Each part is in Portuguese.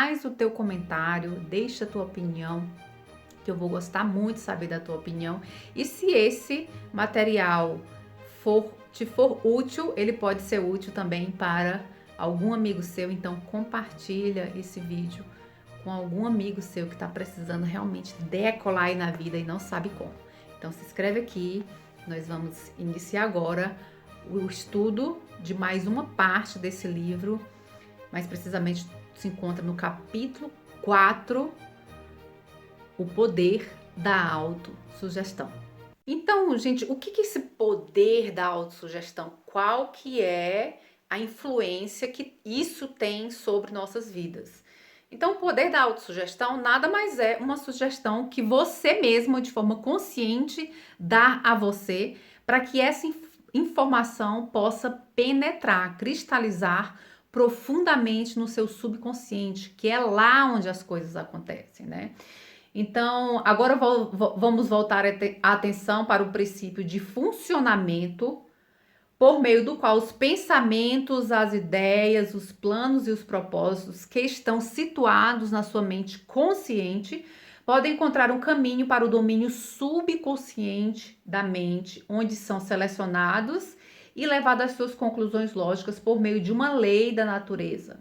Faz o teu comentário, deixa a tua opinião, que eu vou gostar muito de saber da tua opinião. E se esse material te for útil, ele pode ser útil também para algum amigo seu, então compartilha esse vídeo com algum amigo seu que está precisando realmente decolar aí na vida e não sabe como. Então se inscreve aqui, nós vamos iniciar agora o estudo de mais uma parte desse livro, mais precisamente se encontra no capítulo 4, o poder da autossugestão. Então, gente, o que é esse poder da autossugestão? Qual que é a influência que isso tem sobre nossas vidas? Então, o poder da autossugestão nada mais é uma sugestão que você mesma, de forma consciente, dá a você para que essa informação possa penetrar, cristalizar profundamente no seu subconsciente, que é lá onde as coisas acontecem, né? Então, agora vamos voltar a atenção para o princípio de funcionamento, por meio do qual os pensamentos, as ideias, os planos e os propósitos que estão situados na sua mente consciente podem encontrar um caminho para o domínio subconsciente da mente, onde são selecionados e levados às suas conclusões lógicas por meio de uma lei da natureza.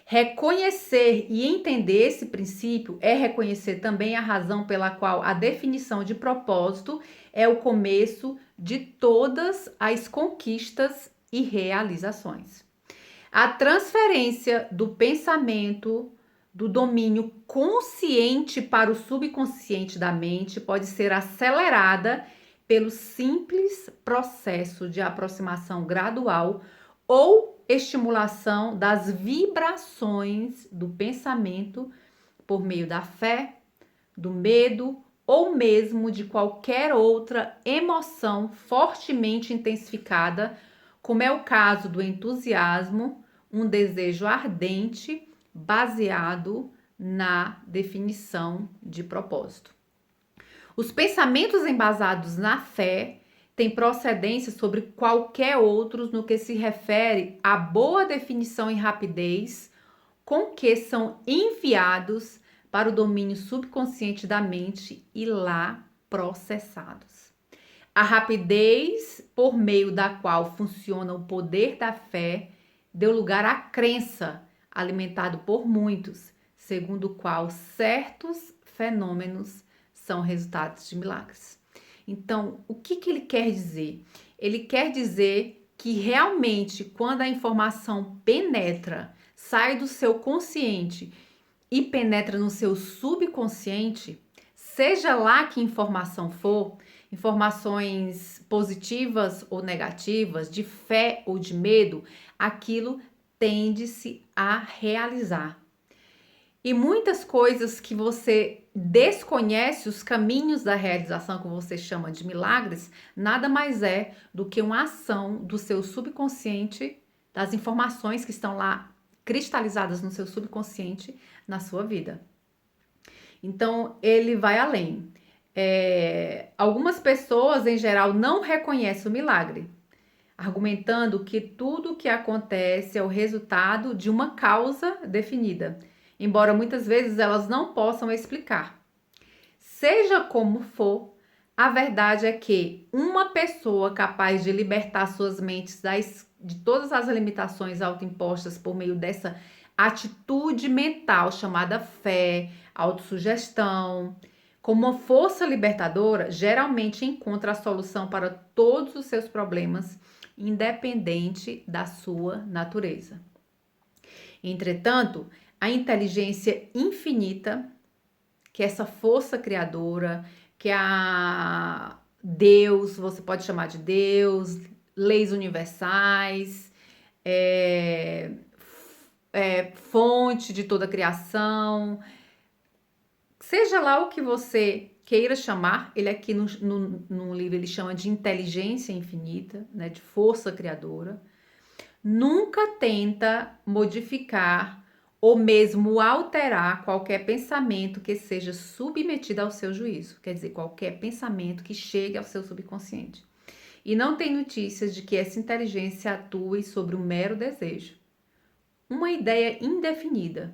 Reconhecer e entender esse princípio é reconhecer também a razão pela qual a definição de propósito é o começo de todas as conquistas e realizações. A transferência do pensamento do domínio consciente para o subconsciente da mente pode ser acelerada pelo simples processo de aproximação gradual ou estimulação das vibrações do pensamento por meio da fé, do medo ou mesmo de qualquer outra emoção fortemente intensificada, como é o caso do entusiasmo, um desejo ardente baseado na definição de propósito. Os pensamentos embasados na fé têm procedência sobre qualquer outros no que se refere à boa definição e rapidez com que são enviados para o domínio subconsciente da mente e lá processados. A rapidez por meio da qual funciona o poder da fé deu lugar à crença, alimentado por muitos, segundo o qual certos fenômenos são resultados de milagres. Então, o que ele quer dizer? Ele quer dizer que realmente, quando a informação penetra, sai do seu consciente e penetra no seu subconsciente, seja lá que informação for, informações positivas ou negativas, de fé ou de medo, aquilo tende-se a realizar. E muitas coisas que você desconhece, os caminhos da realização, que você chama de milagres, nada mais é do que uma ação do seu subconsciente, das informações que estão lá cristalizadas no seu subconsciente, na sua vida. Então, ele vai além. Algumas pessoas, em geral, não reconhecem o milagre, argumentando que tudo o que acontece é o resultado de uma causa definida, embora muitas vezes elas não possam explicar. Seja como for, a verdade é que uma pessoa capaz de libertar suas mentes de todas as limitações autoimpostas por meio dessa atitude mental chamada fé, autossugestão, como uma força libertadora, geralmente encontra a solução para todos os seus problemas, independente da sua natureza. Entretanto, a inteligência infinita, que é essa força criadora, que é a Deus, você pode chamar de Deus, leis universais, fonte de toda a criação, seja lá o que você queira chamar, ele aqui no livro ele chama de inteligência infinita, né, de força criadora, nunca tenta modificar ou mesmo alterar qualquer pensamento que seja submetido ao seu juízo, quer dizer, qualquer pensamento que chegue ao seu subconsciente. E não tem notícias de que essa inteligência atue sobre um mero desejo, uma ideia indefinida,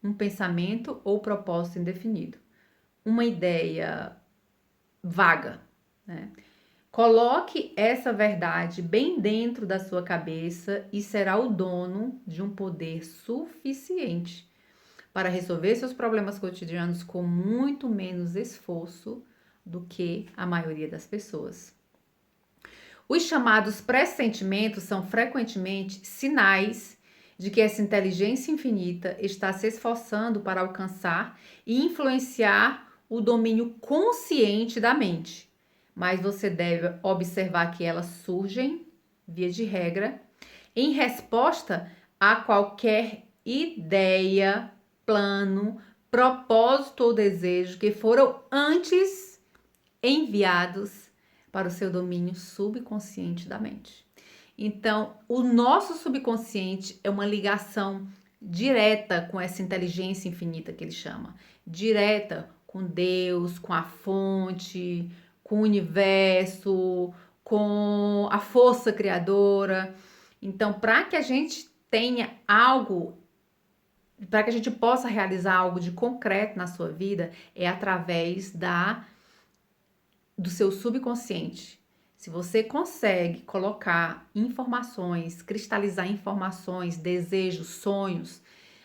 um pensamento ou propósito indefinido, uma ideia vaga, né? Coloque essa verdade bem dentro da sua cabeça e será o dono de um poder suficiente para resolver seus problemas cotidianos com muito menos esforço do que a maioria das pessoas. Os chamados pressentimentos são frequentemente sinais de que essa inteligência infinita está se esforçando para alcançar e influenciar o domínio consciente da mente. Mas você deve observar que elas surgem, via de regra, em resposta a qualquer ideia, plano, propósito ou desejo que foram antes enviados para o seu domínio subconsciente da mente. Então, o nosso subconsciente é uma ligação direta com essa inteligência infinita que ele chama, direta com Deus, com a fonte, com o universo, com a força criadora. Então, para que a gente tenha algo, para que a gente possa realizar algo de concreto na sua vida, é através do seu subconsciente. Se você consegue colocar informações, cristalizar informações, desejos, sonhos,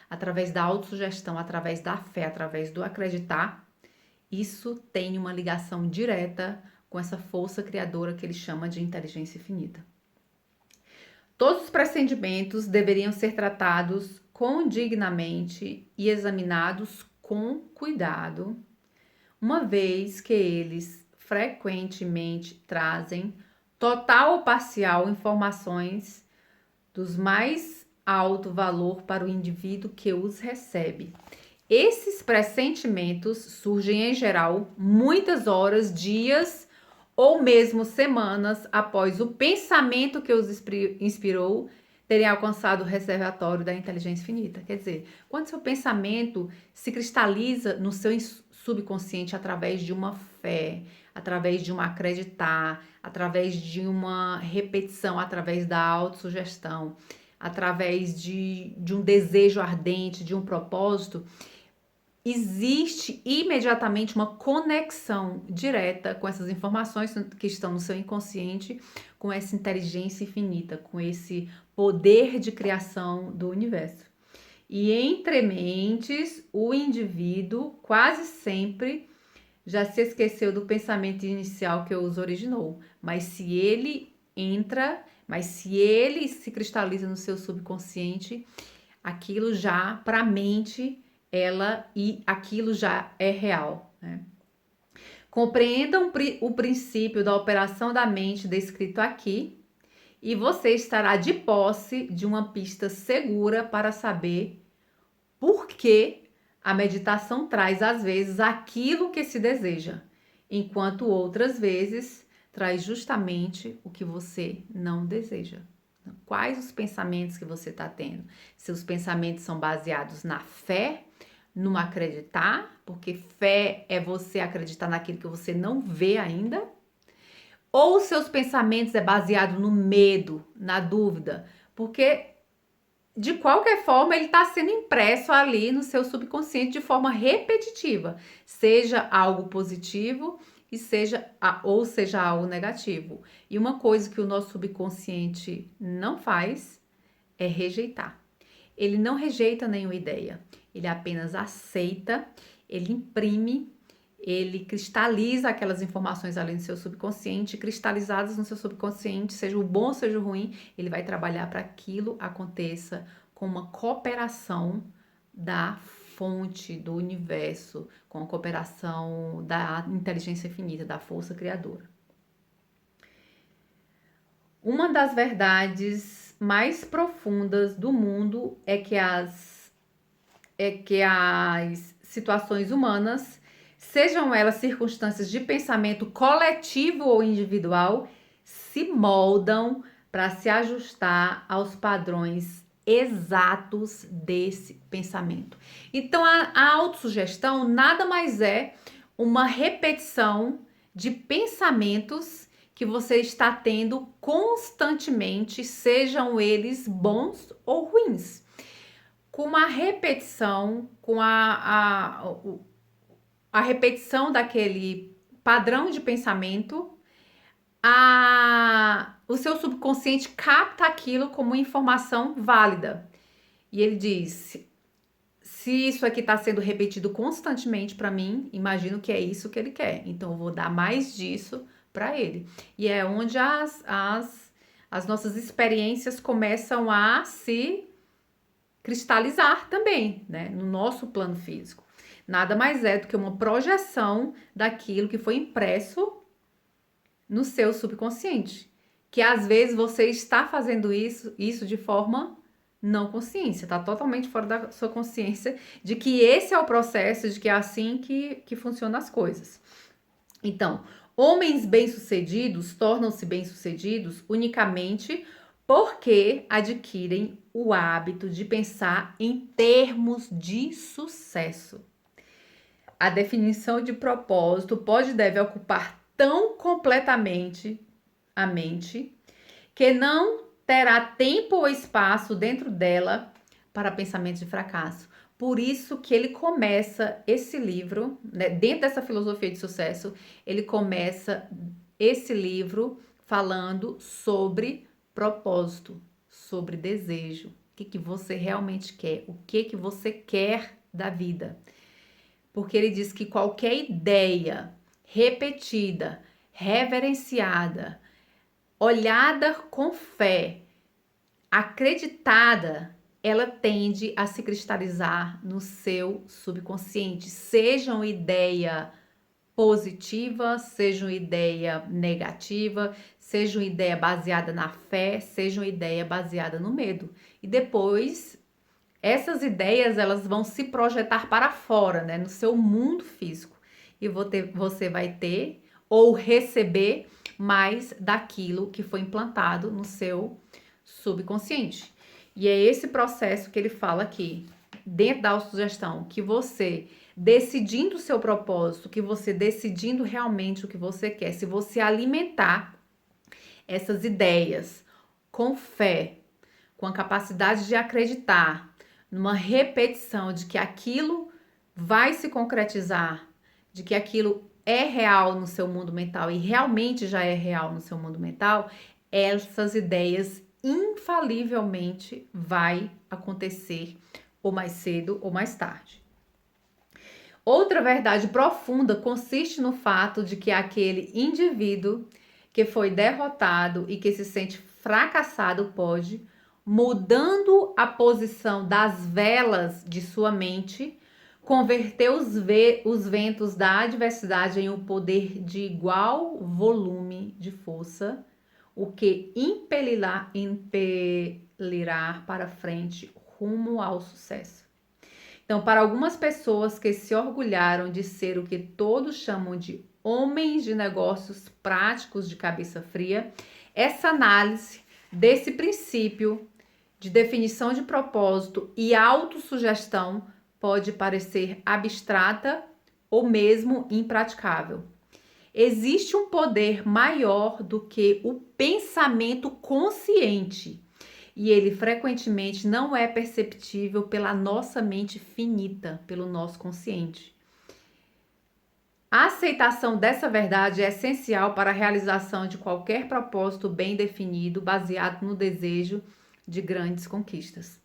através da autossugestão, através da fé, através do acreditar, isso tem uma ligação direta com essa força criadora que ele chama de inteligência infinita. Todos os pressentimentos deveriam ser tratados condignamente e examinados com cuidado, uma vez que eles frequentemente trazem total ou parcial informações dos mais alto valor para o indivíduo que os recebe. Esses pressentimentos surgem em geral muitas horas, dias ou mesmo semanas após o pensamento que os inspirou terem alcançado o reservatório da inteligência infinita. Quer dizer, quando seu pensamento se cristaliza no seu subconsciente através de uma fé, através de um acreditar, através de uma repetição, através da autossugestão, através de um desejo ardente, de um propósito, existe imediatamente uma conexão direta com essas informações que estão no seu inconsciente, com essa inteligência infinita, com esse poder de criação do universo. E entre mentes, o indivíduo quase sempre já se esqueceu do pensamento inicial que os originou, mas se ele se cristaliza no seu subconsciente, aquilo já, para a mente, aquilo já é real, né? Compreendam o princípio da operação da mente descrito aqui e você estará de posse de uma pista segura para saber por que a meditação traz às vezes aquilo que se deseja, enquanto outras vezes traz justamente o que você não deseja. Quais os pensamentos que você está tendo? Seus pensamentos são baseados na fé, no acreditar, porque fé é você acreditar naquilo que você não vê ainda? Ou seus pensamentos é baseado no medo, na dúvida? Porque de qualquer forma ele está sendo impresso ali no seu subconsciente de forma repetitiva, seja algo positivo ou seja algo negativo. E uma coisa que o nosso subconsciente não faz é rejeitar. Ele não rejeita nenhuma ideia, ele apenas aceita, ele imprime, ele cristaliza aquelas informações ali no seu subconsciente, cristalizadas no seu subconsciente, seja o bom, seja o ruim, ele vai trabalhar para que aquilo aconteça com uma cooperação da fonte do universo, com a cooperação da inteligência infinita, da força criadora. Uma das verdades mais profundas do mundo é que as situações humanas, sejam elas circunstâncias de pensamento coletivo ou individual, se moldam para se ajustar aos padrões exatos desse pensamento. Então, a autossugestão nada mais é uma repetição de pensamentos que você está tendo constantemente, sejam eles bons ou ruins. com a repetição, com a repetição daquele padrão de pensamento, o seu subconsciente capta aquilo como informação válida. E ele diz: se isso aqui está sendo repetido constantemente para mim, imagino que é isso que ele quer. Então eu vou dar mais disso para ele. E é onde as nossas experiências começam a se cristalizar também, né, no nosso plano físico. Nada mais é do que uma projeção daquilo que foi impresso no seu subconsciente, que às vezes você está fazendo isso de forma não consciência, está totalmente fora da sua consciência de que esse é o processo, de que é assim que funcionam as coisas. Então, homens bem-sucedidos tornam-se bem-sucedidos unicamente porque adquirem o hábito de pensar em termos de sucesso. A definição de propósito pode e deve ocupar tão completamente a mente que não terá tempo ou espaço dentro dela para pensamentos de fracasso. Por isso que ele começa esse livro, né, dentro dessa filosofia de sucesso, ele começa esse livro falando sobre propósito, sobre desejo, o que você realmente quer, o que você quer da vida. Porque ele diz que qualquer ideia repetida, reverenciada, olhada com fé, acreditada, ela tende a se cristalizar no seu subconsciente, seja uma ideia positiva, seja uma ideia negativa, seja uma ideia baseada na fé, seja uma ideia baseada no medo. E depois, essas ideias, elas vão se projetar para fora, né, no seu mundo físico. E você vai ter ou receber mais daquilo que foi implantado no seu subconsciente. E é esse processo que ele fala aqui, dentro da autossugestão, que você decidindo o seu propósito, que você decidindo realmente o que você quer, se você alimentar essas ideias com fé, com a capacidade de acreditar, numa repetição de que aquilo vai se concretizar, de que aquilo é real no seu mundo mental e realmente já é real no seu mundo mental, essas ideias infalivelmente vai acontecer ou mais cedo ou mais tarde. Outra verdade profunda consiste no fato de que aquele indivíduo que foi derrotado e que se sente fracassado pode, mudando a posição das velas de sua mente, converter os ventos da adversidade em um poder de igual volume de força, o que impelirá para frente rumo ao sucesso. Então, para algumas pessoas que se orgulharam de ser o que todos chamam de homens de negócios práticos de cabeça fria, essa análise desse princípio de definição de propósito e autossugestão pode parecer abstrata ou mesmo impraticável. Existe um poder maior do que o pensamento consciente e ele frequentemente não é perceptível pela nossa mente finita, pelo nosso consciente. A aceitação dessa verdade é essencial para a realização de qualquer propósito bem definido, baseado no desejo de grandes conquistas.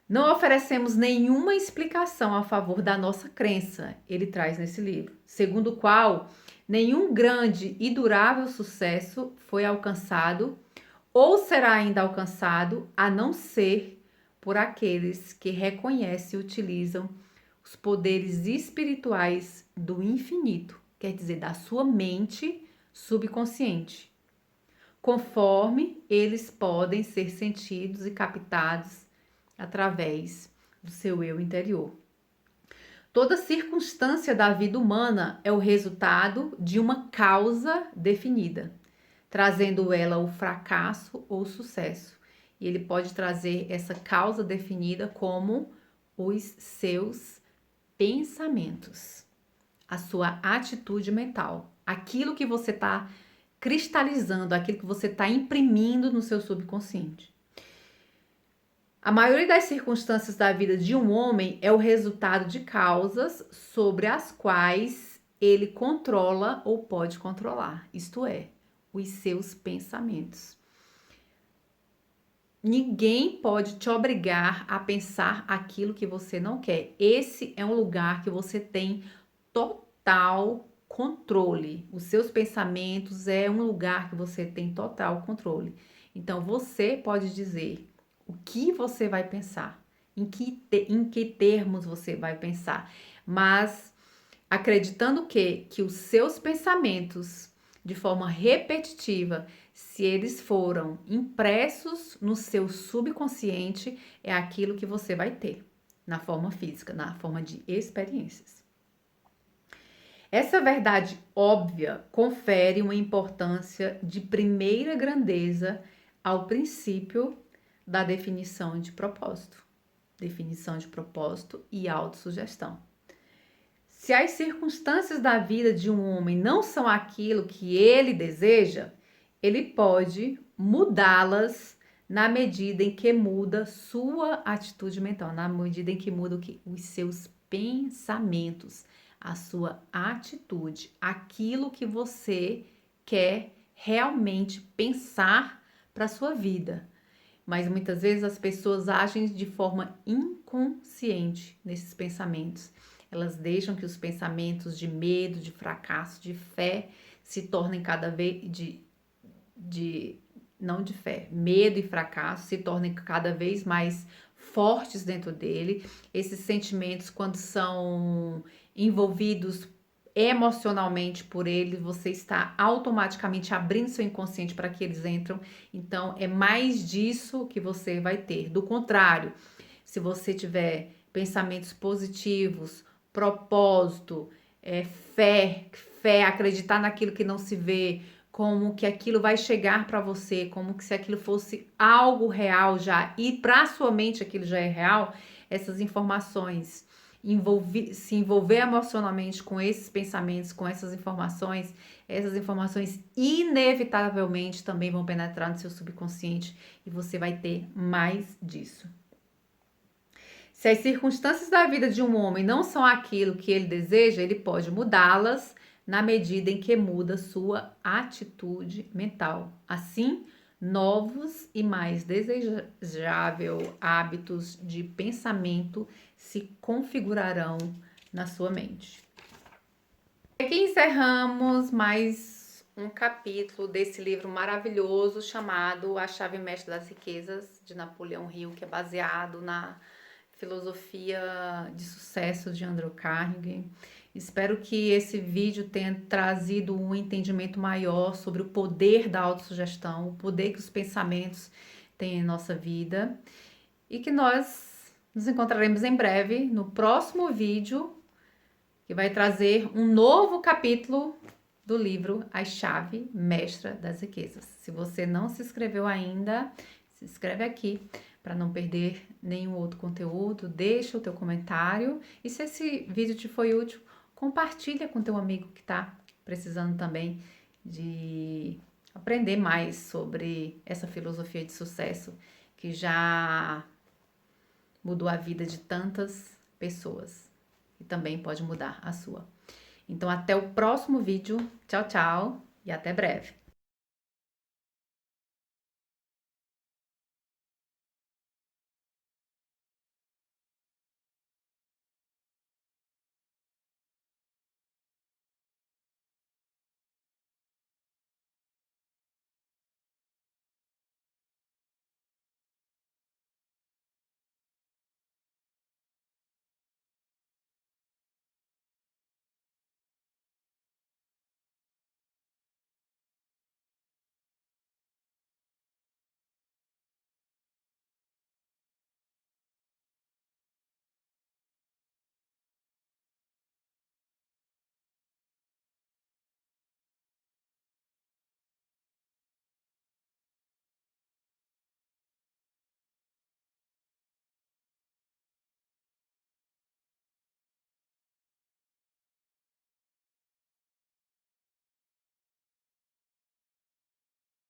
Não oferecemos nenhuma explicação a favor da nossa crença, ele traz nesse livro, segundo o qual nenhum grande e durável sucesso foi alcançado ou será ainda alcançado, a não ser por aqueles que reconhecem e utilizam os poderes espirituais do infinito, quer dizer, da sua mente subconsciente, conforme eles podem ser sentidos e captados através do seu eu interior. Toda circunstância da vida humana é o resultado de uma causa definida, trazendo ela o fracasso ou o sucesso. E ele pode trazer essa causa definida como os seus pensamentos, a sua atitude mental, aquilo que você está cristalizando, aquilo que você está imprimindo no seu subconsciente. A maioria das circunstâncias da vida de um homem é o resultado de causas sobre as quais ele controla ou pode controlar, isto é, os seus pensamentos. Ninguém pode te obrigar a pensar aquilo que você não quer. Esse é um lugar que você tem total controle. Os seus pensamentos é um lugar que você tem total controle. Então você pode dizer o que você vai pensar, em que termos você vai pensar, mas acreditando que os seus pensamentos, de forma repetitiva, se eles foram impressos no seu subconsciente, é aquilo que você vai ter na forma física, na forma de experiências. Essa verdade óbvia confere uma importância de primeira grandeza ao princípio da definição de propósito. Definição de propósito e autossugestão. Se as circunstâncias da vida de um homem não são aquilo que ele deseja, ele pode mudá-las na medida em que muda sua atitude mental, na medida em que muda os seus pensamentos, a sua atitude, aquilo que você quer realmente pensar para a sua vida. Mas muitas vezes as pessoas agem de forma inconsciente nesses pensamentos. Elas deixam que os pensamentos de medo, de fracasso, de fé se tornem cada vez não de fé, medo e fracasso se tornem cada vez mais fortes dentro dele. Esses sentimentos, quando são envolvidos emocionalmente por ele, você está automaticamente abrindo seu inconsciente para que eles entram. Então, é mais disso que você vai ter. Do contrário, se você tiver pensamentos positivos, propósito, fé, acreditar naquilo que não se vê, como que aquilo vai chegar para você, como que se aquilo fosse algo real já, e para sua mente aquilo já é real, essas informações, se envolver emocionalmente com esses pensamentos, com essas informações inevitavelmente também vão penetrar no seu subconsciente e você vai ter mais disso. Se as circunstâncias da vida de um homem não são aquilo que ele deseja, ele pode mudá-las na medida em que muda sua atitude mental. Assim, novos e mais desejáveis hábitos de pensamento se configurarão na sua mente. Aqui encerramos mais um capítulo desse livro maravilhoso chamado A Chave Mestra das Riquezas, de Napoleão Hill, que é baseado na filosofia de sucesso de Andrew Carnegie. Espero que esse vídeo tenha trazido um entendimento maior sobre o poder da autossugestão, o poder que os pensamentos têm em nossa vida e que nós nos encontraremos em breve no próximo vídeo, que vai trazer um novo capítulo do livro A Chave Mestra das Riquezas. Se você não se inscreveu ainda, se inscreve aqui para não perder nenhum outro conteúdo, deixa o teu comentário e se esse vídeo te foi útil, compartilha com teu amigo que está precisando também de aprender mais sobre essa filosofia de sucesso que já mudou a vida de tantas pessoas e também pode mudar a sua. Então até o próximo vídeo, tchau, tchau e até breve.